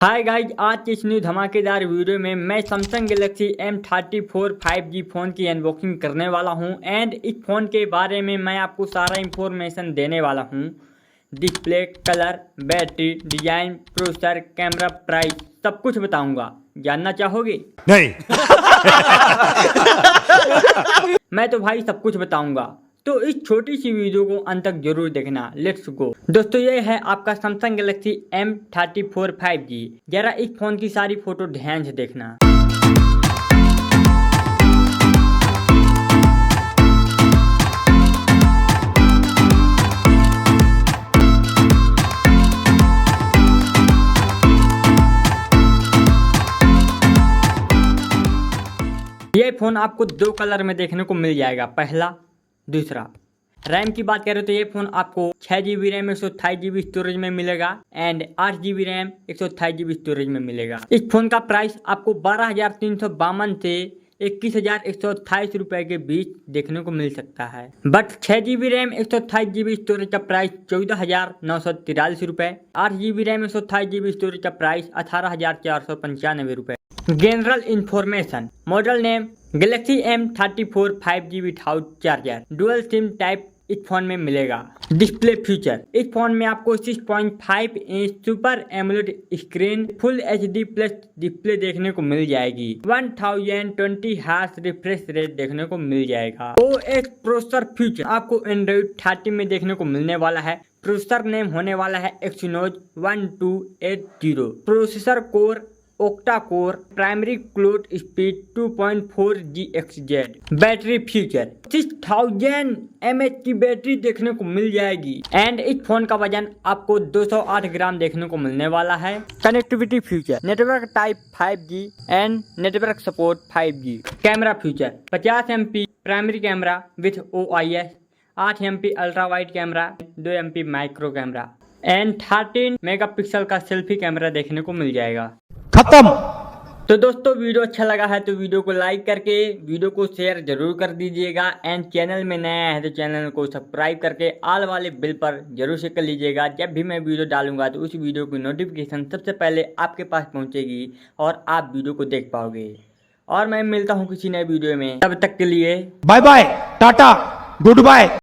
Hi guys, आज की इस न्यू धमाकेदार वीडियो में मैं Samsung Galaxy M34 5G phone की अनबॉक्सिंग करने वाला हूं एंड इस फ़ोन के बारे में मैं आपको सारा इंफॉर्मेशन देने वाला हूं। Display, colour, battery, design, processor, camera, price सब कुछ बताऊंगा। जानना चाहोगे? नहीं। मैं तो भाई सब कुछ बताऊंगा, तो इस छोटी सी वीडियो को अंत तक जरूर देखना। Let's go. दोस्तों, ये है आपका सैमसंग गैलेक्सी M34 5G। जरा इस फोन की सारी फोटो ध्यान से देखना। ये फोन आपको दो कलर में देखने को मिल जाएगा, पहला, दूसरा। रैम की बात करें तो ये फोन आपको 6GB रैम 128GB स्टोरेज में मिलेगा and 8GB RAM 128GB storage में मिलेगा। इस फोन का प्राइस आपको 12,352 से 21,128 रुपए के बीच देखने को मिल सकता है। But 6GB RAM 128GB storage का प्राइस 14,943 रुपए, 8GB रैम 128GB स्टोरेज का प्राइस 18,495 रुपए। General information: model name Galaxy M34 5G without charger, dual SIM type इस फोन में मिलेगा। डिस्प्ले फीचर: इस फोन में आपको 6.5 inch super AMOLED screen full HD plus display देखने को मिल जाएगी। 1020 हर्ट्ज रिफ्रेश रेट देखने को मिल जाएगा। OS प्रोसेसर फीचर आपको एंड्रॉइड 13 में देखने को मिलने वाला है। प्रोसेसर नेम होने वाला है Exynos 1280। Processor core octa core, primary clock speed 2.4 GHz। Battery feature 6000 mAh की बैटरी देखने को मिल जाएगी एंड इस फोन का वजन आपको 208 ग्राम देखने को मिलने वाला है। Connectivity feature network type 5G and network support 5G। Camera feature 50 MP primary camera with OIS, 8 MP ultra wide camera, 2 MP micro camera and 13 megapixel का सेल्फी कैमरा देखने को मिल जाएगा। खत्म। तो दोस्तों, वीडियो अच्छा लगा है तो वीडियो को लाइक करके वीडियो को शेयर जरूर कर दीजिएगा एंड चैनल में नया है तो चैनल को सब्सक्राइब करके ऑल वाले बिल पर जरूर से कर लीजिएगा। जब भी मैं वीडियो डालूंगा तो उस वीडियो की नोटिफिकेशन सबसे पहले आपके पास पहुंचेगी और आप वीडियो को देख पाओगे। और मैं मिलता हूँ किसी नए वीडियो में, तब तक के लिए bye bye, tata, good bye.